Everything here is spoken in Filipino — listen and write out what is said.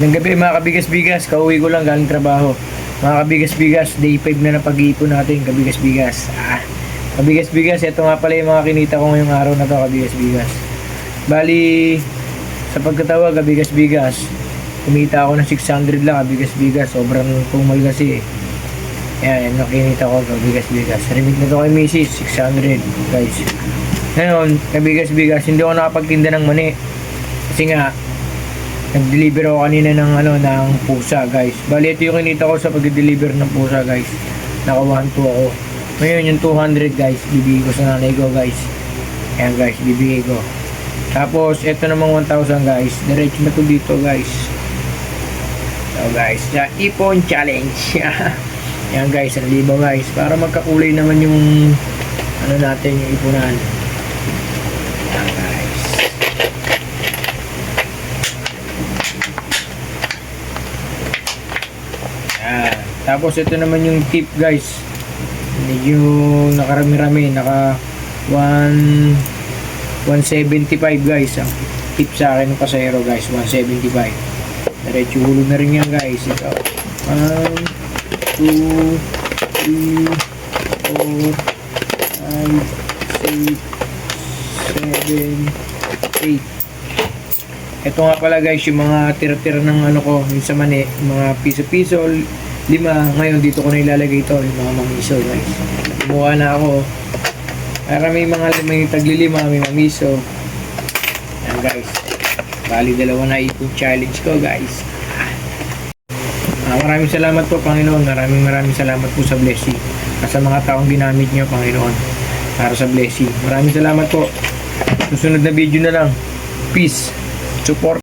Ng gabi mga kabigas-bigas, kauwi ko lang galing trabaho. Mga kabigas-bigas, day 5 na ng pag-iipon natin, kabigas-bigas. Kabigas-bigas, ito nga pala yung mga kinita ko ngayong araw na to, kabigas-bigas. Bali, sa pagkatawa, kabigas-bigas, kumita ako ng 600 lang, kabigas-bigas. Sobrang tumal kasi eh. Yan ang kinita ko, kabigas-bigas. Remit na to kay Mrs. 600, guys. Ngayon, kabigas-bigas, hindi ako nakapagtinda ng mani. Kasi nga, nag-deliver ako kanina ng pusa, guys. Bali, ito yung kinita ko sa pag-deliver ng pusa, guys. Naka 1-2 ako. Ngayon, yung 200, guys, bibigay ko sa nanay ko, guys. Ayan, guys, bibigay ko. Tapos, ito namang 1,000, guys. Diretso na to dito, guys. So, guys, sa ipon challenge. Ayan, guys, 1,000, guys. Para magkakulay naman yung natin, yung ipunan. Ayan, guys. Ayan. Tapos ito naman yung tip, guys. Medyo nakarami-rami, naka 175, guys. Ang tip sa akin ng pasahero, guys, 175. Diretso hulog na rin yan, guys. Ito 1, 2, 3, 4, 5, 6, 7, 8. Ito nga pala, guys, yung mga tira-tira ng ko, yung sa mani, mga piso-piso, 5. Ngayon, dito ko na ilalagay ito, yung mga mamiso, guys. Kumuha na ako. Para may mga may tagli-5, may mamiso. Yan, guys. Bali, 2 na ipon challenge ko, guys. Maraming salamat po, Panginoon. Maraming salamat po sa blessing. At sa mga taong ginamit nyo, Panginoon, para sa blessing. Maraming salamat po. Susunod na video na lang. Peace. Support.